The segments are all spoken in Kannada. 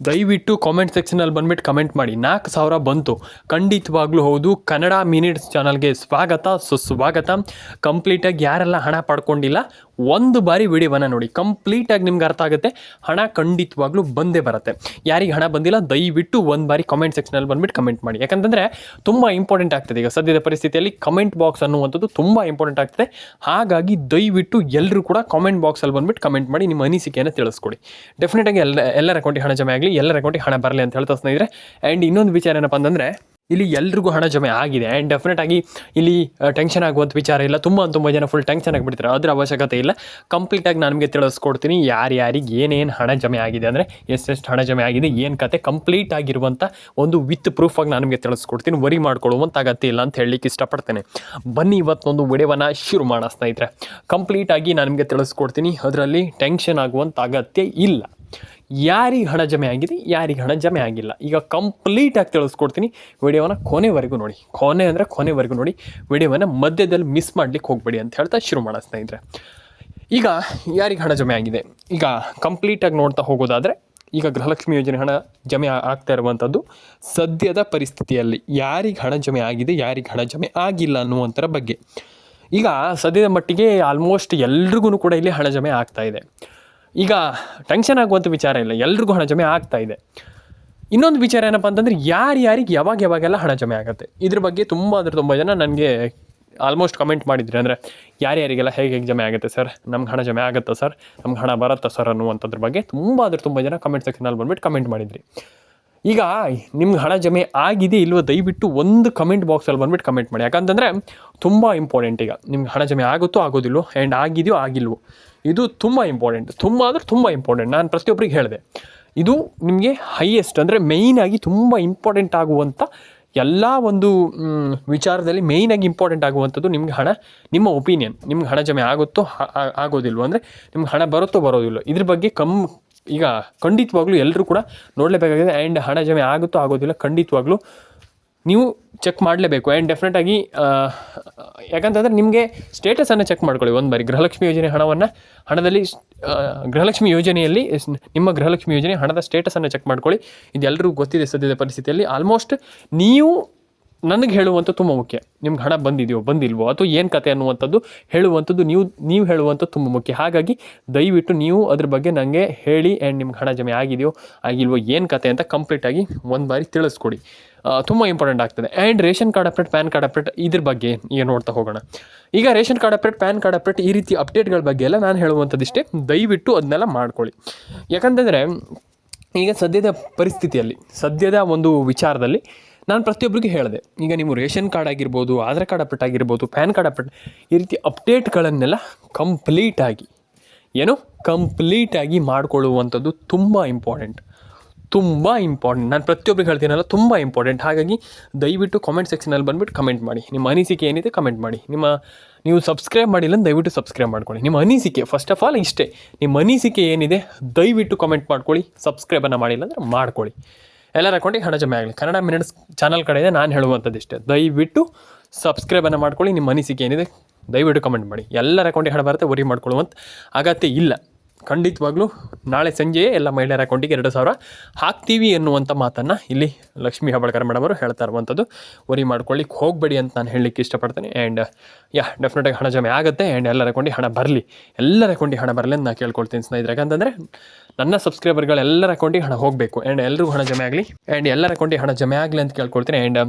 ದಯವಿಟ್ಟು ಕಾಮೆಂಟ್ ಸೆಕ್ಷನಲ್ಲಿ ಬಂದುಬಿಟ್ಟು ಕಮೆಂಟ್ ಮಾಡಿ. 4,000 ಬಂತು, ಖಂಡಿತವಾಗ್ಲೂ ಹೌದು. ಕನ್ನಡ ಮಿನಿಟ್ಸ್ ಚಾನಲ್ಗೆ ಸ್ವಾಗತ ಸುಸ್ವಾಗತ. ಕಂಪ್ಲೀಟಾಗಿ ಯಾರೆಲ್ಲ ಹಣ ಪಡ್ಕೊಂಡಿಲ್ಲ ಒಂದು ಬಾರಿ ವಿಡಿಯೋವನ್ನು ನೋಡಿ, ಕಂಪ್ಲೀಟಾಗಿ ನಿಮ್ಗೆ ಅರ್ಥ ಆಗುತ್ತೆ. ಹಣ ಖಂಡಿತವಾಗ್ಲೂ ಬಂದೇ ಬರುತ್ತೆ. ಯಾರಿಗೆ ಹಣ ಬಂದಿಲ್ಲ ದಯವಿಟ್ಟು ಒಂದು ಬಾರಿ ಕಾಮೆಂಟ್ ಸೆಕ್ಷನಲ್ಲಿ ಬಂದುಬಿಟ್ಟು ಕಮೆಂಟ್ ಮಾಡಿ. ಯಾಕಂತಂದರೆ ತುಂಬ ಇಂಪಾರ್ಟೆಂಟ್ ಆಗ್ತದೆ. ಈಗ ಸದ್ಯದ ಪರಿಸ್ಥಿತಿಯಲ್ಲಿ ಕಮೆಂಟ್ ಬಾಕ್ಸ್ ಅನ್ನುವಂಥದ್ದು ತುಂಬ ಇಂಪಾರ್ಟೆಂಟ್ ಆಗ್ತದೆ. ಹಾಗಾಗಿ ದಯವಿಟ್ಟು ಎಲ್ಲರೂ ಕೂಡ ಕಾಮೆಂಟ್ ಬಾಕ್ಸಲ್ಲಿ ಬಂದುಬಿಟ್ಟು ಕಮೆಂಟ್ ಮಾಡಿ, ನಿಮ್ಮ ಅನಿಸಿಕೆಯನ್ನು ತಿಳಿಸ್ಕೊಡಿ. ಡೆಫಿನೆಟಾಗಿ ಎಲ್ಲರ ಅಕೌಂಟಿಗೆ ಹಣ ಜಮೆ ಆಗಲಿ, ಎಲ್ಲರ ಅಕೌಂಟಿಗೆ ಹಣ ಬರಲಿ ಅಂತ ಹೇಳ್ತಾ ಸ್ನೇಹಿತರೆ. ಆ್ಯಂಡ್ ಇನ್ನೊಂದು ವಿಚಾರ ಏನಪ್ಪ ಅಂತಂದರೆ, ಇಲ್ಲಿ ಎಲ್ರಿಗೂ ಹಣ ಜಮೆ ಆಗಿದೆ. ಆ್ಯಂಡ್ ಡೆಫಿನೆಟಾಗಿ ಇಲ್ಲಿ ಟೆನ್ಷನ್ ಆಗುವಂಥ ವಿಚಾರ ಇಲ್ಲ. ತುಂಬ ಜನ ಫುಲ್ ಟೆನ್ಷನ್ ಆಗಿಬಿಡ್ತಾರೆ, ಅದರ ಅವಶ್ಯಕತೆ ಇಲ್ಲ. ಕಂಪ್ಲೀಟಾಗಿ ನಾನು ನಿಮಗೆ ತಿಳಿಸ್ಕೊಡ್ತೀನಿ ಯಾರ್ಯಾರಿಗೆ ಏನೇನು ಹಣ ಜಮೆ ಆಗಿದೆ, ಅಂದರೆ ಎಷ್ಟೆಷ್ಟು ಹಣ ಜಮೆ ಆಗಿದೆ, ಏನು ಕತೆ ಕಂಪ್ಲೀಟ್ ಆಗಿರುವಂಥ ಒಂದು ವಿತ್ ಪ್ರೂಫಾಗಿ ನಾನು ನಿಮಗೆ ತಿಳಿಸ್ಕೊಡ್ತೀನಿ. ವರಿ ಮಾಡ್ಕೊಳ್ಳುವಂಥ ಅಗತ್ಯ ಇಲ್ಲ ಅಂತ ಹೇಳಲಿಕ್ಕೆ ಇಷ್ಟಪಡ್ತೇನೆ. ಬನ್ನಿ ಇವತ್ತೊಂದು ವಿಡಿಯೋವನ್ನು ಶುರು ಮಾಡೋಣ ಸ್ನೇಹಿತರೆ. ಕಂಪ್ಲೀಟಾಗಿ ನಾನು ನಿಮಗೆ ತಿಳಿಸ್ಕೊಡ್ತೀನಿ, ಅದರಲ್ಲಿ ಟೆನ್ಷನ್ ಆಗುವಂಥ ಅಗತ್ಯ ಇಲ್ಲ. ಯಾರಿಗೆ ಹಣ ಜಮೆ ಆಗಿದೆ, ಯಾರಿಗೆ ಹಣ ಜಮೆ ಆಗಿಲ್ಲ, ಈಗ ಕಂಪ್ಲೀಟಾಗಿ ತಿಳಿಸ್ಕೊಡ್ತೀನಿ. ವಿಡಿಯೋವನ್ನು ಕೊನೆವರೆಗೂ ನೋಡಿ, ಕೊನೆವರೆಗೂ ನೋಡಿ. ವಿಡಿಯೋವನ್ನು ಮಧ್ಯದಲ್ಲಿ ಮಿಸ್ ಮಾಡಲಿಕ್ಕೆ ಹೋಗಬೇಡಿ ಅಂತ ಹೇಳ್ತಾ ಶುರು ಮಾಡೋಣ ಸ್ನೇಹಿತರೆ. ಈಗ ಯಾರಿಗೆ ಹಣ ಜಮೆ ಆಗಿದೆ, ಈಗ ಕಂಪ್ಲೀಟಾಗಿ ನೋಡ್ತಾ ಹೋಗೋದಾದರೆ, ಈಗ ಗೃಹಲಕ್ಷ್ಮಿ ಯೋಜನೆ ಹಣ ಜಮೆ ಆಗ್ತಾ ಇರುವಂಥದ್ದು ಸದ್ಯದ ಪರಿಸ್ಥಿತಿಯಲ್ಲಿ ಯಾರಿಗೆ ಹಣ ಜಮೆ ಆಗಿದೆ, ಯಾರಿಗೆ ಹಣ ಜಮೆ ಆಗಿಲ್ಲ ಅನ್ನುವಂಥರ ಬಗ್ಗೆ. ಈಗ ಸದ್ಯದ ಮಟ್ಟಿಗೆ ಆಲ್ಮೋಸ್ಟ್ ಎಲ್ರಿಗೂ ಕೂಡ ಇಲ್ಲಿ ಹಣ ಜಮೆ ಆಗ್ತಾ ಇದೆ. ಈಗ ಟೆನ್ಷನ್ ಆಗುವಂಥ ವಿಚಾರ ಇಲ್ಲ, ಎಲ್ರಿಗೂ ಹಣ ಜಮೆ ಆಗ್ತಾ ಇದೆ. ಇನ್ನೊಂದು ವಿಚಾರ ಏನಪ್ಪ ಅಂತಂದರೆ, ಯಾರಿಗೆ ಯಾವಾಗೆಲ್ಲ ಹಣ ಜಮೆ ಆಗುತ್ತೆ, ಇದ್ರ ಬಗ್ಗೆ ತುಂಬ ಜನ ನನಗೆ ಆಲ್ಮೋಸ್ಟ್ ಕಮೆಂಟ್ ಮಾಡಿದ್ರಿ. ಅಂದರೆ ಯಾರ್ಯಾರಿಗೆಲ್ಲ ಹೇಗೆ ಜಮೆ ಆಗುತ್ತೆ ಸರ್, ನಮ್ಗೆ ಹಣ ಜಮೆ ಆಗುತ್ತಾ ಸರ್, ನಮ್ಗೆ ಹಣ ಬರುತ್ತಾ ಸರ್ ಅನ್ನುವಂಥದ್ರ ಬಗ್ಗೆ ತುಂಬ ಜನ ಕಮೆಂಟ್ ಸೆಕ್ಷನಲ್ಲಿ ಬಂದುಬಿಟ್ಟು ಕಮೆಂಟ್ ಮಾಡಿದ್ರಿ. ಈಗ ನಿಮ್ಗೆ ಹಣ ಜಮೆ ಆಗಿದೆ ಇಲ್ವೋ ದಯವಿಟ್ಟು ಒಂದು ಕಮೆಂಟ್ ಬಾಕ್ಸಲ್ಲಿ ಬಂದುಬಿಟ್ಟು ಕಮೆಂಟ್ ಮಾಡಿ. ಯಾಕಂತಂದರೆ ತುಂಬ ಇಂಪಾರ್ಟೆಂಟ್. ಈಗ ನಿಮ್ಗೆ ಹಣ ಜಮೆ ಆಗುತ್ತೋ ಆಗೋದಿಲ್ಲೋ, ಆ್ಯಂಡ್ ಆಗಿದೆಯೋ ಆಗಿಲ್ವೋ, ಇದು ತುಂಬ ಇಂಪಾರ್ಟೆಂಟ್. ತುಂಬ ಇಂಪಾರ್ಟೆಂಟ್. ನಾನು ಪ್ರತಿಯೊಬ್ಬರಿಗೆ ಹೇಳಿದೆ, ಇದು ನಿಮಗೆ ಹೈಯೆಸ್ಟ್ ಅಂದರೆ ಮೇಯ್ನಾಗಿ ತುಂಬ ಇಂಪಾರ್ಟೆಂಟ್ ಆಗುವಂಥ ಎಲ್ಲ ಒಂದು ವಿಚಾರದಲ್ಲಿ ಮೇಯ್ನಾಗಿ ಇಂಪಾರ್ಟೆಂಟ್ ಆಗುವಂಥದ್ದು ನಿಮ್ಗೆ ಹಣ, ನಿಮ್ಮ ಒಪಿನಿಯನ್. ನಿಮ್ಗೆ ಹಣ ಜಮೆ ಆಗುತ್ತೋ ಆಗೋದಿಲ್ವೋ, ಅಂದರೆ ನಿಮ್ಗೆ ಹಣ ಬರುತ್ತೋ ಬರೋದಿಲ್ಲೋ, ಇದ್ರ ಬಗ್ಗೆ ಈಗ ಖಂಡಿತವಾಗ್ಲೂ ಎಲ್ಲರೂ ಕೂಡ ನೋಡಲೇಬೇಕಾಗಿದೆ. ಆ್ಯಂಡ್ ಹಣ ಜಮೆ ಆಗುತ್ತೋ ಆಗೋದಿಲ್ಲ ಖಂಡಿತವಾಗ್ಲೂ ನೀವು ಚೆಕ್ ಮಾಡಲೇಬೇಕು. ಆ್ಯಂಡ್ ಡೆಫಿನೆಟಾಗಿ ಯಾಕಂತಂದರೆ ನಿಮಗೆ ಸ್ಟೇಟಸನ್ನು ಚೆಕ್ ಮಾಡ್ಕೊಳ್ಳಿ ಒಂದು ಬಾರಿ. ಗೃಹಲಕ್ಷ್ಮಿ ಯೋಜನೆ ಹಣದಲ್ಲಿ ಗೃಹಲಕ್ಷ್ಮಿ ಯೋಜನೆಯಲ್ಲಿ ನಿಮ್ಮ ಗೃಹಲಕ್ಷ್ಮಿ ಯೋಜನೆ ಹಣದ ಸ್ಟೇಟಸನ್ನು ಚೆಕ್ ಮಾಡ್ಕೊಳ್ಳಿ. ಇದೆಲ್ಲರಿಗೂ ಗೊತ್ತಿದೆ ಸದ್ಯದ ಪರಿಸ್ಥಿತಿಯಲ್ಲಿ. ಆಲ್ಮೋಸ್ಟ್ ನೀವು ನನಗೆ ಹೇಳುವಂಥ ತುಂಬ ಮುಖ್ಯ. ನಿಮ್ಗೆ ಹಣ ಬಂದಿದೆಯೋ ಬಂದಿಲ್ವೋ ಅಥವಾ ಏನು ಕತೆ ಅನ್ನುವಂಥದ್ದು ಹೇಳುವಂಥದ್ದು ನೀವು ಹೇಳುವಂಥದ್ದು ತುಂಬ ಮುಖ್ಯ. ಹಾಗಾಗಿ ದಯವಿಟ್ಟು ನೀವು ಅದ್ರ ಬಗ್ಗೆ ನನಗೆ ಹೇಳಿ, ಆ್ಯಂಡ್ ನಿಮ್ಗೆ ಹಣ ಜಮೆ ಆಗಿದೆಯೋ ಆಗಿಲ್ವೋ ಏನು ಕತೆ ಅಂತ ಕಂಪ್ಲೀಟಾಗಿ ಒಂದು ಬಾರಿ ತಿಳಿಸ್ಕೊಡಿ. ತುಂಬ ಇಂಪಾರ್ಟೆಂಟ್ ಆಗ್ತದೆ. And ration card update, PAN card update, ಇದ್ರ ಬಗ್ಗೆ ಈಗ ನೋಡ್ತಾ ಹೋಗೋಣ. ಈಗ ration card update, PAN card update, ಈ ರೀತಿ ಅಪ್ಡೇಟ್ಗಳ ಬಗ್ಗೆ ಎಲ್ಲ ನಾನು ಹೇಳುವಂಥದ್ದಿಷ್ಟೇ. ದಯವಿಟ್ಟು ಅದನ್ನೆಲ್ಲ ಮಾಡ್ಕೊಳ್ಳಿ. ಯಾಕಂತಂದರೆ ಈಗ ಸದ್ಯದ ಪರಿಸ್ಥಿತಿಯಲ್ಲಿ, ಸದ್ಯದ ಒಂದು ವಿಚಾರದಲ್ಲಿ ನಾನು ಪ್ರತಿಯೊಬ್ಬರಿಗೆ ಹೇಳಿದೆ, ಈಗ ನೀವು ರೇಷನ್ ಕಾರ್ಡ್ ಆಗಿರ್ಬೋದು, ಆಧಾರ್ ಕಾರ್ಡ್ ಅಪ್ಡೇಟ್ ಆಗಿರ್ಬೋದು, ಪ್ಯಾನ್ ಕಾರ್ಡ್ ಅಪ್ಡೇಟ್, ಈ ರೀತಿ ಅಪ್ಡೇಟ್ಗಳನ್ನೆಲ್ಲ ಕಂಪ್ಲೀಟಾಗಿ ಮಾಡಿಕೊಳ್ಳುವಂಥದ್ದು ತುಂಬ ಇಂಪಾರ್ಟೆಂಟ್. ನಾನು ಪ್ರತಿಯೊಬ್ಬರಿಗೆ ಹೇಳ್ತೀನಲ್ಲ, ತುಂಬ ಇಂಪಾರ್ಟೆಂಟ್. ಹಾಗಾಗಿ ದಯವಿಟ್ಟು ಕಾಮೆಂಟ್ ಸೆಕ್ಷನಲ್ಲಿ ಬಂದುಬಿಟ್ಟು ಕಮೆಂಟ್ ಮಾಡಿ. ನಿಮ್ಮ ಅನಿಸಿಕೆ ಏನಿದೆ ಕಮೆಂಟ್ ಮಾಡಿ. ನೀವು ಸಬ್ಸ್ಕ್ರೈಬ್ ಮಾಡಿಲ್ಲ ಅಂತ ದಯವಿಟ್ಟು ಸಬ್ಸ್ಕ್ರೈಬ್ ಮಾಡ್ಕೊಳ್ಳಿ. ನಿಮ್ಮ ಅನಿಸಿಕೆ ಫಸ್ಟ್ ಆಫ್ ಆಲ್ ಇಷ್ಟೇ, ನಿಮ್ಮ ಅನಿಸಿಕೆ ಏನಿದೆ ದಯವಿಟ್ಟು ಕಮೆಂಟ್ ಮಾಡ್ಕೊಳ್ಳಿ. ಸಬ್ಸ್ಕ್ರೈಬನ್ನು ಮಾಡಿಲ್ಲ ಅಂದರೆ ಮಾಡ್ಕೊಳ್ಳಿ. ಎಲ್ಲರ ಅಕೌಂಟಿಗೆ ಹಣ ಜಮೆ ಆಗಲಿ. ಕನ್ನಡ ಮಿನಿಟ್ಸ್ ಚಾನಲ್ ಕಡೆಯಿಂದ ನಾನು ಹೇಳುವಂಥದ್ದು ಇಷ್ಟೇ, ದಯವಿಟ್ಟು ಸಬ್ಸ್ಕ್ರೈಬನ್ನು ಮಾಡ್ಕೊಳ್ಳಿ. ನಿಮ್ಮ ಅನಿಸಿಕೆ ಏನಿದೆ ದಯವಿಟ್ಟು ಕಮೆಂಟ್ ಮಾಡಿ. ಎಲ್ಲರ ಅಕೌಂಟಿಗೆ ಹಣ ಬರುತ್ತೆ, ವರಿ ಮಾಡ್ಕೊಳ್ಳುವಂಥ ಅಗತ್ಯ ಇಲ್ಲ. ಖಂಡಿತವಾಗ್ಲೂ ನಾಳೆ ಸಂಜೆಯೇ ಎಲ್ಲ ಮಹಿಳೆಯರ ಅಕೌಂಟಿಗೆ 2,000 ಹಾಕ್ತೀವಿ ಎನ್ನುವಂಥ ಮಾತನ್ನು ಇಲ್ಲಿ ಲಕ್ಷ್ಮೀ ಹೆಬ್ಬಾಳ್ಕರ್ ಮೇಡಮ್ ಅವರು ಹೇಳ್ತಾ ಇರುವಂಥದ್ದು. ವರಿ ಮಾಡ್ಕೊಳ್ಳಿಕ್ಕೆ ಹೋಗಬೇಡಿ ಅಂತ ನಾನು ಹೇಳಲಿಕ್ಕೆ ಇಷ್ಟಪಡ್ತೇನೆ. ಆ್ಯಂಡ್ ಡೆಫಿನೆಟಾಗಿ ಹಣ ಜಮೆ ಆಗುತ್ತೆ. ಆ್ಯಂಡ್ ಎಲ್ಲರ ಅಕೌಂಟಿಗೆ ಹಣ ಬರಲಿ ಅಂತ ನಾನು ಕೇಳ್ಕೊಳ್ತೀನಿ ಸ್ನೇಹಿತರೆ. ಯಾಕಂತಂದರೆ ನನ್ನ ಸಬ್ಸ್ಕ್ರೈಬರ್ಗಳೆಲ್ಲರ ಅಕೌಂಟಿಗೆ ಹಣ ಹೋಗಬೇಕು, ಆ್ಯಂಡ್ ಎಲ್ರಿಗೂ ಹಣ ಜಮೆ ಆಗಲಿ, ಆ್ಯಂಡ್ ಎಲ್ಲರ ಅಕೌಂಟಿಗೆ ಹಣ ಜಮೆ ಆಗಲಿ ಅಂತ ಕೇಳ್ಕೊಳ್ತೀನಿ. ಆ್ಯಂಡ್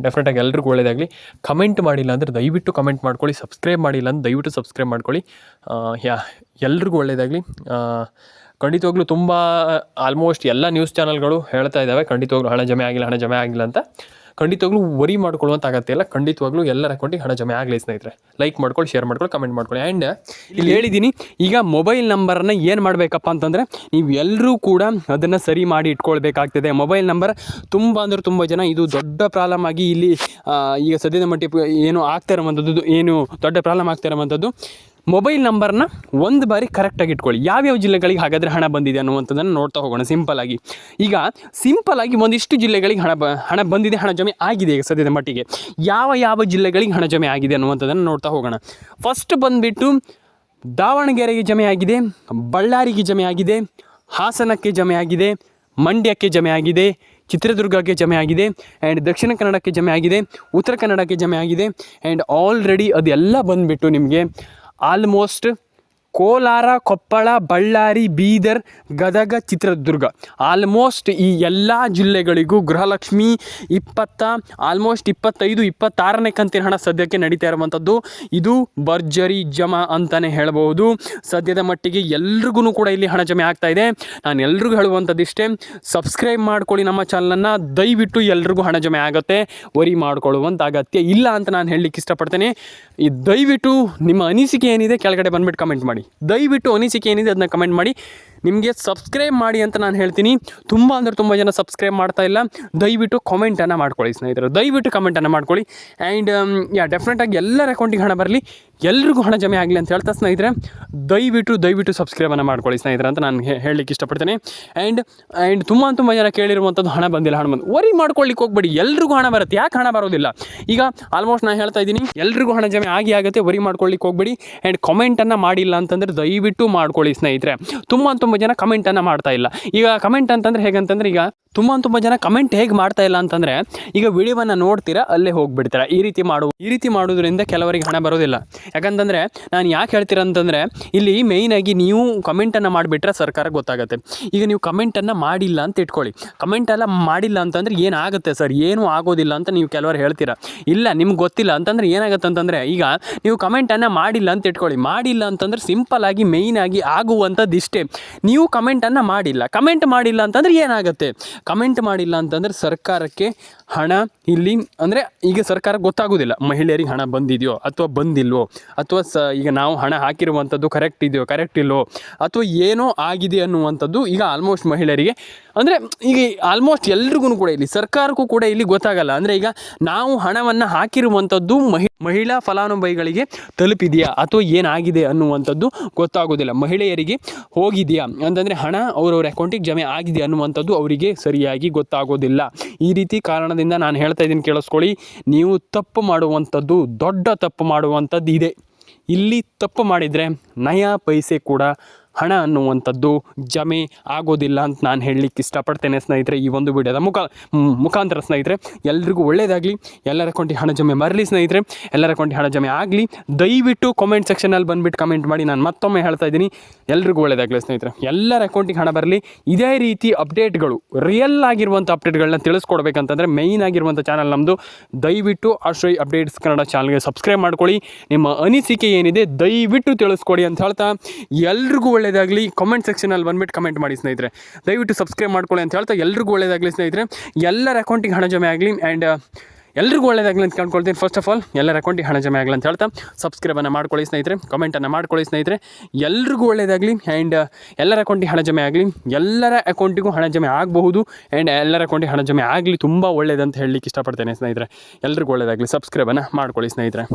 ಡೆಫಿನೆಟಾಗಿ ಎಲ್ರಿಗೂ ಒಳ್ಳೆಯದಾಗಲಿ. ಕಮೆಂಟ್ ಮಾಡಿಲ್ಲ ಅಂದರೆ ದಯವಿಟ್ಟು ಕಮೆಂಟ್ ಮಾಡ್ಕೊಳ್ಳಿ. ಸಬ್ಸ್ಕ್ರೈಬ್ ಮಾಡಿಲ್ಲ ಅಂದ್ರೆ ದಯವಿಟ್ಟು ಸಬ್ಸ್ಕ್ರೈಬ್ ಮಾಡ್ಕೊಳ್ಳಿ. ಎಲ್ರಿಗೂ ಒಳ್ಳೆಯದಾಗಲಿ. ಖಂಡಿತವಾಗ್ಲೂ ತುಂಬ ಆಲ್ಮೋಸ್ಟ್ ಎಲ್ಲ ನ್ಯೂಸ್ ಚಾನಲ್ಗಳು ಹೇಳ್ತಾ ಇದ್ದಾವೆ ಖಂಡಿತವಾಗ್ಲೂ ಹಣ ಜಮೆ ಆಗಿಲ್ಲ ಅಂತ. ಖಂಡಿತವಾಗ್ಲೂ ವರಿ ಮಾಡ್ಕೊಳ್ಳುವಂಥ ಅಗತ್ಯ ಇಲ್ಲ. ಖಂಡಿತವಾಗ್ಲೂ ಎಲ್ಲರ ಅಕೌಂಟಿಗೆ ಹಣ ಜಮೆ ಆಗಲಿ ಸ್ನೇಹಿತರೆ. ಲೈಕ್ ಮಾಡ್ಕೊಳ್ಳಿ, ಶೇರ್ ಮಾಡ್ಕೊಳ್ಳಿ, ಕಮೆಂಟ್ ಮಾಡ್ಕೊಳ್ಳಿ. ಆ್ಯಂಡ್ ಇಲ್ಲಿ ಹೇಳಿದ್ದೀನಿ, ಈಗ ಮೊಬೈಲ್ ನಂಬರನ್ನು ಏನು ಮಾಡಬೇಕಪ್ಪ ಅಂತಂದರೆ, ನೀವು ಎಲ್ಲರೂ ಕೂಡ ಅದನ್ನು ಸರಿ ಮಾಡಿ ಇಟ್ಕೊಳ್ಬೇಕಾಗ್ತದೆ. ಮೊಬೈಲ್ ನಂಬರ್ ತುಂಬ ಜನ ಇದು ದೊಡ್ಡ ಪ್ರಾಬ್ಲಮ್ ಆಗಿ ಇಲ್ಲಿ ಈಗ ಸದ್ಯದ ಮಟ್ಟಿಗೆ ಏನು ಆಗ್ತಾ ಇರುವಂಥದ್ದು, ಏನು ದೊಡ್ಡ ಪ್ರಾಬ್ಲಮ್ ಆಗ್ತಾ ಇರುವಂಥದ್ದು, ಮೊಬೈಲ್ ನಂಬರ್ನ ಒಂದು ಬಾರಿ ಕರೆಕ್ಟಾಗಿ ಇಟ್ಕೊಳ್ಳಿ. ಯಾವ್ಯಾವ ಜಿಲ್ಲೆಗಳಿಗೆ ಹಾಗಾದರೆ ಹಣ ಬಂದಿದೆ ಅನ್ನುವಂಥದ್ದನ್ನು ನೋಡ್ತಾ ಹೋಗೋಣ ಸಿಂಪಲಾಗಿ. ಈಗ ಸಿಂಪಲಾಗಿ ಒಂದಿಷ್ಟು ಜಿಲ್ಲೆಗಳಿಗೆ ಹಣ ಬಂದಿದೆ, ಹಣ ಜಮೆ ಆಗಿದೆ. ಈಗ ಸದ್ಯದ ಮಟ್ಟಿಗೆ ಯಾವ ಜಿಲ್ಲೆಗಳಿಗೆ ಹಣ ಜಮೆ ಆಗಿದೆ ಅನ್ನುವಂಥದ್ದನ್ನು ನೋಡ್ತಾ ಹೋಗೋಣ. ಫಸ್ಟ್ ಬಂದುಬಿಟ್ಟು ದಾವಣಗೆರೆಗೆ ಜಮೆ ಆಗಿದೆ, ಬಳ್ಳಾರಿಗೆ ಜಮೆ ಆಗಿದೆ, ಹಾಸನಕ್ಕೆ ಜಮೆ ಆಗಿದೆ, ಮಂಡ್ಯಕ್ಕೆ ಜಮೆ ಆಗಿದೆ, ಚಿತ್ರದುರ್ಗಕ್ಕೆ ಜಮೆ ಆಗಿದೆ, ಆ್ಯಂಡ್ ದಕ್ಷಿಣ ಕನ್ನಡಕ್ಕೆ ಜಮೆ ಆಗಿದೆ, ಉತ್ತರ ಕನ್ನಡಕ್ಕೆ ಜಮೆ ಆಗಿದೆ, ಆ್ಯಂಡ್ ಆಲ್ರೆಡಿ ಅದೆಲ್ಲ ಬಂದುಬಿಟ್ಟು ನಿಮಗೆ ಆಲ್ಮೋಸ್ಟ್ ಕೋಲಾರ, ಕೊಪ್ಪಳ, ಬಳ್ಳಾರಿ, ಬೀದರ್, ಗದಗ, ಚಿತ್ರದುರ್ಗ ಆಲ್ಮೋಸ್ಟ್ ಈ ಎಲ್ಲ ಜಿಲ್ಲೆಗಳಿಗೂ ಗೃಹಲಕ್ಷ್ಮಿ ಆಲ್ಮೋಸ್ಟ್ 25-26ನೇ ಕಂತಿನ ಹಣ ಸದ್ಯಕ್ಕೆ ನಡೀತಾ ಇರುವಂಥದ್ದು. ಇದು ಭರ್ಜರಿ ಜಮಾ ಅಂತಲೇ ಹೇಳಬಹುದು. ಸದ್ಯದ ಮಟ್ಟಿಗೆ ಎಲ್ರಿಗೂ ಕೂಡ ಇಲ್ಲಿ ಹಣ ಜಮೆ ಆಗ್ತಾ ಇದೆ. ನಾನು ಎಲ್ರಿಗೂ ಹೇಳುವಂಥದ್ದು ಇಷ್ಟೇ, ಸಬ್ಸ್ಕ್ರೈಬ್ ಮಾಡ್ಕೊಳ್ಳಿ ನಮ್ಮ ಚಾನಲನ್ನು. ದಯವಿಟ್ಟು ಎಲ್ರಿಗೂ ಹಣ ಜಮೆ ಆಗುತ್ತೆ, ವರಿ ಮಾಡ್ಕೊಳ್ಳುವಂಥ ಅಗತ್ಯ ಇಲ್ಲ ಅಂತ ನಾನು ಹೇಳಲಿಕ್ಕೆ ಇಷ್ಟಪಡ್ತೇನೆ. ಈ ದಯವಿಟ್ಟು ನಿಮ್ಮ ಅನಿಸಿಕೆ ಏನಿದೆ ಕೆಳಗಡೆ ಬಂದುಬಿಟ್ಟು ಕಮೆಂಟ್ ಮಾಡಿ. ದಯವಿಟ್ಟು ಅನಿಸಿಕೆ ಏನಿದೆ ಅದನ್ನ ಕಮೆಂಟ್ ಮಾಡಿ. ನಿಮಗೆ ಸಬ್ಸ್ಕ್ರೈಬ್ ಮಾಡಿ ಅಂತ ನಾನು ಹೇಳ್ತೀನಿ. ತುಂಬ ಜನ ಸಬ್ಸ್ಕ್ರೈಬ್ ಮಾಡ್ತಾ ಇಲ್ಲ. ದಯವಿಟ್ಟು ಕಾಮೆಂಟನ್ನು ಮಾಡ್ಕೊಳ್ಳಿ ಸ್ನೇಹಿತರೆ, ದಯವಿಟ್ಟು ಕಮೆಂಟನ್ನು ಮಾಡ್ಕೊಳ್ಳಿ. ಆ್ಯಂಡ್ ಡೆಫಿನೆಟಾಗಿ ಎಲ್ಲರ ಅಕೌಂಟಿಗೆ ಹಣ ಬರಲಿ, ಎಲ್ರಿಗೂ ಹಣ ಜಮೆ ಆಗಲಿ ಅಂತ ಹೇಳ್ತಾ ಸ್ನೇಹಿತರೆ, ದಯವಿಟ್ಟು ಸಬ್ಸ್ಕ್ರೈಬನ್ನು ಮಾಡ್ಕೊಳ್ಳಿ ಸ್ನೇಹಿತರೆ ಅಂತ ನಾನು ಹೇಳಲಿಕ್ಕೆ ಇಷ್ಟಪಡ್ತೇನೆ. ಆ್ಯಂಡ್ ತುಂಬ ಜನ ಕೇಳಿರುವಂಥದ್ದು ಹಣ ಬಂದಿಲ್ಲ, ವರಿ ಮಾಡ್ಕೊಳ್ಳಿಕ್ಕೆ ಹೋಗ್ಬೇಡಿ. ಎಲ್ರಿಗೂ ಹಣ ಬರುತ್ತೆ, ಯಾಕೆ ಹಣ ಬರೋದಿಲ್ಲ? ಈಗ ಆಲ್ಮೋಸ್ಟ್ ನಾನು ಹೇಳ್ತಾ ಇದ್ದೀನಿ, ಎಲ್ರಿಗೂ ಹಣ ಜಮೆ ಆಗುತ್ತೆ, ವರಿ ಮಾಡ್ಕೊಳ್ಳಿಕ್ಕೆ ಹೋಗ್ಬೇಡಿ. ಆ್ಯಂಡ್ ಕಮೆಂಟನ್ನು ಮಾಡಿಲ್ಲ ಅಂತಂದರೆ ದಯವಿಟ್ಟು ಮಾಡ್ಕೊಳ್ಳಿ ಸ್ನೇಹಿತರೆ. ತುಂಬ ಜನ ಕಮೆಂಟನ್ನು ಮಾಡ್ತಾ ಇಲ್ಲ. ಈಗ ಕಮೆಂಟ್ ಅಂತಂದರೆ ಹೇಗಂತಂದರೆ, ಈಗ ತುಂಬ ಜನ ಕಮೆಂಟ್ ಹೇಗೆ ಮಾಡ್ತಾ ಇಲ್ಲ ಅಂತಂದರೆ, ಈಗ ವಿಡಿಯೋವನ್ನು ನೋಡ್ತೀರಾ ಅಲ್ಲೇ ಹೋಗಿಬಿಡ್ತೀರಾ. ಈ ರೀತಿ ಮಾಡೋದ್ರಿಂದ ಕೆಲವರಿಗೆ ಹಣ ಬರೋದಿಲ್ಲ. ಯಾಕಂತಂದರೆ ನಾನು ಯಾಕೆ ಹೇಳ್ತೀರ ಅಂತಂದರೆ, ಇಲ್ಲಿ ಮೇಯ್ನಾಗಿ ನೀವು ಕಮೆಂಟನ್ನು ಮಾಡಿಬಿಟ್ರೆ ಸರ್ಕಾರಕ್ಕೆ ಗೊತ್ತಾಗುತ್ತೆ. ಈಗ ನೀವು ಕಮೆಂಟನ್ನು ಮಾಡಿಲ್ಲ ಅಂತ ಇಟ್ಕೊಳ್ಳಿ, ಕಮೆಂಟೆಲ್ಲ ಮಾಡಿಲ್ಲ ಅಂತಂದರೆ ಏನಾಗುತ್ತೆ ಸರ್? ಏನೂ ಆಗೋದಿಲ್ಲ ಅಂತ ನೀವು ಕೆಲವರು ಹೇಳ್ತೀರಾ. ಇಲ್ಲ, ನಿಮ್ಗೆ ಗೊತ್ತಿಲ್ಲ ಅಂತಂದರೆ ಏನಾಗುತ್ತೆ ಅಂತಂದರೆ, ಈಗ ನೀವು ಕಮೆಂಟನ್ನು ಮಾಡಿಲ್ಲ ಅಂತ ಇಟ್ಕೊಳ್ಳಿ, ಮಾಡಿಲ್ಲ ಅಂತಂದರೆ ಸಿಂಪಲ್ಲಾಗಿ ಮೇಯ್ನಾಗಿ ಆಗುವಂಥದ್ದು ಇಷ್ಟೇ. ನೀವು ಕಮೆಂಟನ್ನು ಮಾಡಿಲ್ಲ, ಕಮೆಂಟ್ ಮಾಡಿಲ್ಲ ಅಂತಂದರೆ ಏನಾಗುತ್ತೆ? ಕಮೆಂಟ್ ಮಾಡಿಲ್ಲ ಅಂತಂದರೆ ಸರ್ಕಾರಕ್ಕೆ ಹಣ ಇಲ್ಲಿ ಅಂದರೆ ಈಗ ಸರ್ಕಾರಕ್ಕೆ ಗೊತ್ತಾಗೋದಿಲ್ಲ ಮಹಿಳೆಯರಿಗೆ ಹಣ ಬಂದಿದೆಯೋ ಅಥವಾ ಬಂದಿಲ್ವೋ, ಅಥವಾ ಈಗ ನಾವು ಹಣ ಹಾಕಿರುವಂಥದ್ದು ಕರೆಕ್ಟ್ ಇದೆಯೋ ಕರೆಕ್ಟ್ ಇಲ್ಲವೋ, ಅಥವಾ ಏನೋ ಆಗಿದೆ ಅನ್ನುವಂಥದ್ದು ಈಗ ಆಲ್ಮೋಸ್ಟ್ ಮಹಿಳೆಯರಿಗೆ ಅಂದರೆ ಈಗ ಆಲ್ಮೋಸ್ಟ್ ಎಲ್ರಿಗೂ ಕೂಡ ಇಲ್ಲಿ ಸರ್ಕಾರಕ್ಕೂ ಕೂಡ ಇಲ್ಲಿ ಗೊತ್ತಾಗಲ್ಲ. ಅಂದರೆ ಈಗ ನಾವು ಹಣವನ್ನು ಹಾಕಿರುವಂಥದ್ದು ಮಹಿಳಾ ಫಲಾನುಭವಿಗಳಿಗೆ ತಲುಪಿದೆಯಾ ಅಥವಾ ಏನಾಗಿದೆ ಅನ್ನುವಂಥದ್ದು ಗೊತ್ತಾಗೋದಿಲ್ಲ. ಮಹಿಳೆಯರಿಗೆ ಹೋಗಿದೆಯಾ ಅಂತಂದರೆ ಹಣ ಅವರವ್ರ ಅಕೌಂಟಿಗೆ ಜಮೆ ಆಗಿದೆ ಅನ್ನುವಂಥದ್ದು ಅವರಿಗೆ ಸರಿಯಾಗಿ ಗೊತ್ತಾಗೋದಿಲ್ಲ. ಈ ರೀತಿ ಕಾರಣದಿಂದ ನಾನು ಹೇಳ್ತಾ ಇದ್ದೀನಿ, ಕೇಳಿಸ್ಕೊಳ್ಳಿ. ನೀವು ತಪ್ಪು ಮಾಡುವಂಥದ್ದು, ದೊಡ್ಡ ತಪ್ಪು ಮಾಡುವಂಥದ್ದು ಇದೆ. ಇಲ್ಲಿ ತಪ್ಪು ಮಾಡಿದರೆ ನಯಾ ಪೈಸೆ ಕೂಡ ಹಣ ಅನ್ನುವಂಥದ್ದು ಜಮೆ ಆಗೋದಿಲ್ಲ ಅಂತ ನಾನು ಹೇಳಲಿಕ್ಕೆ ಇಷ್ಟಪಡ್ತೇನೆ ಸ್ನೇಹಿತರೆ. ಈ ಒಂದು ವಿಡಿಯೋದ ಮುಖಾಂತರ ಸ್ನೇಹಿತರೆ, ಎಲ್ರಿಗೂ ಒಳ್ಳೆಯದಾಗಲಿ, ಎಲ್ಲರ ಅಕೌಂಟಿಗೆ ಹಣ ಜಮೆ ಬರಲಿ ಸ್ನೇಹಿತರೆ, ಎಲ್ಲರ ಅಕೌಂಟಿಗೆ ಹಣ ಜಮೆ ಆಗಲಿ. ದಯವಿಟ್ಟು ಕಾಮೆಂಟ್ ಸೆಕ್ಷನಲ್ಲಿ ಬಂದುಬಿಟ್ಟು ಕಮೆಂಟ್ ಮಾಡಿ. ನಾನು ಮತ್ತೊಮ್ಮೆ ಹೇಳ್ತಾ ಇದ್ದೀನಿ, ಎಲ್ರಿಗೂ ಒಳ್ಳೆಯದಾಗಲಿ ಸ್ನೇಹಿತರೆ, ಎಲ್ಲರ ಅಕೌಂಟಿಗೆ ಹಣ ಬರಲಿ. ಇದೇ ರೀತಿ ಅಪ್ಡೇಟ್ಗಳು, ರಿಯಲ್ ಆಗಿರುವಂಥ ಅಪ್ಡೇಟ್ಗಳನ್ನ ತಿಳಿಸ್ಕೊಡ್ಬೇಕಂತಂದರೆ ಮೇಯ್ನ್ ಆಗಿರುವಂಥ ಚಾನಲ್ ನಮ್ಮದು. ದಯವಿಟ್ಟು ಆಶ್ರಯ್ ಅಪ್ಡೇಟ್ಸ್ ಕನ್ನಡ ಚಾನಲ್ಗೆ ಸಬ್ಸ್ಕ್ರೈಬ್ ಮಾಡ್ಕೊಳ್ಳಿ. ನಿಮ್ಮ ಅನಿಸಿಕೆ ಏನಿದೆ ದಯವಿಟ್ಟು ತಿಳಿಸ್ಕೊಡಿ ಅಂತ ಹೇಳ್ತಾ, ಎಲ್ರಿಗೂ ಒಳ್ಳೆಯದಾಗಲಿ. ಕಾಮೆಂಟ್ ಸೆಕ್ಷನಲ್ಲಿ ಬಂದುಬಿಟ್ಟು ಕಮೆಂಟ್ ಮಾಡಿ ಸ್ನೇಹಿತರೆ. ದಯವಿಟ್ಟು ಸಬ್ಸ್ಕ್ರೈಬ್ ಮಾಡ್ಕೊಳ್ಳಿ ಅಂತ ಹೇಳ್ತಾ, ಎಲ್ರಿಗೂ ಒಳ್ಳೆಯದಾಗಲಿ ಸ್ನೇಹಿತರೆ, ಎಲ್ಲರ ಅಕೌಂಟಿಗೆ ಹಣ ಜಮೆ ಆಗಲಿ. ಆ್ಯಂಡ್ ಎಲ್ರಿಗೂ ಒಳ್ಳೆಯದಾಗಲಿ ಅಂತ ಕೇಳ್ಕೊಳ್ತೀನಿ. ಫಸ್ಟ್ ಆಫ್ ಆಲ್ ಎಲ್ಲರ ಅಕೌಂಟಿಗೆ ಹಣ ಜಮೆ ಆಗಲಿ ಅಂತ ಹೇಳ್ತಾ ಸಬ್ಸ್ಕ್ರೈಬನ್ನು ಮಾಡ್ಕೊಳ್ಳಿ ಸ್ನೇಹಿತರೆ, ಕಮೆಂಟನ್ನು ಮಾಡ್ಕೊಳ್ಳಿ ಸ್ನೇಹಿತರೆ. ಎಲ್ರಿಗೂ ಒಳ್ಳೆಯದಾಗಲಿ. ಆ್ಯಂಡ್ ಎಲ್ಲರ ಅಕೌಂಟಿಗೆ ಹಣ ಜಮೆ ಆಗಲಿ, ಎಲ್ಲರ ಅಕೌಂಟಿಗೂ ಹಣ ಜಮೆ ಆಗಬಹುದು. ಆ್ಯಂಡ್ ಎಲ್ಲರ ಅಕೌಂಟಿಗೆ ಹಣ ಜಮೆ ಆಗಲಿ, ತುಂಬ ಒಳ್ಳೆಯದಂತ ಹೇಳಲಿಕ್ಕೆ ಇಷ್ಟಪಡ್ತೇನೆ ಸ್ನೇಹಿತರೆ. ಎಲ್ರಿಗೂ ಒಳ್ಳೆಯದಾಗಲಿ. ಸಬ್ಸ್ಕ್ರೈಬನ್ನು ಮಾಡ್ಕೊಳ್ಳಿ ಸ್ನೇಹಿತರೆ.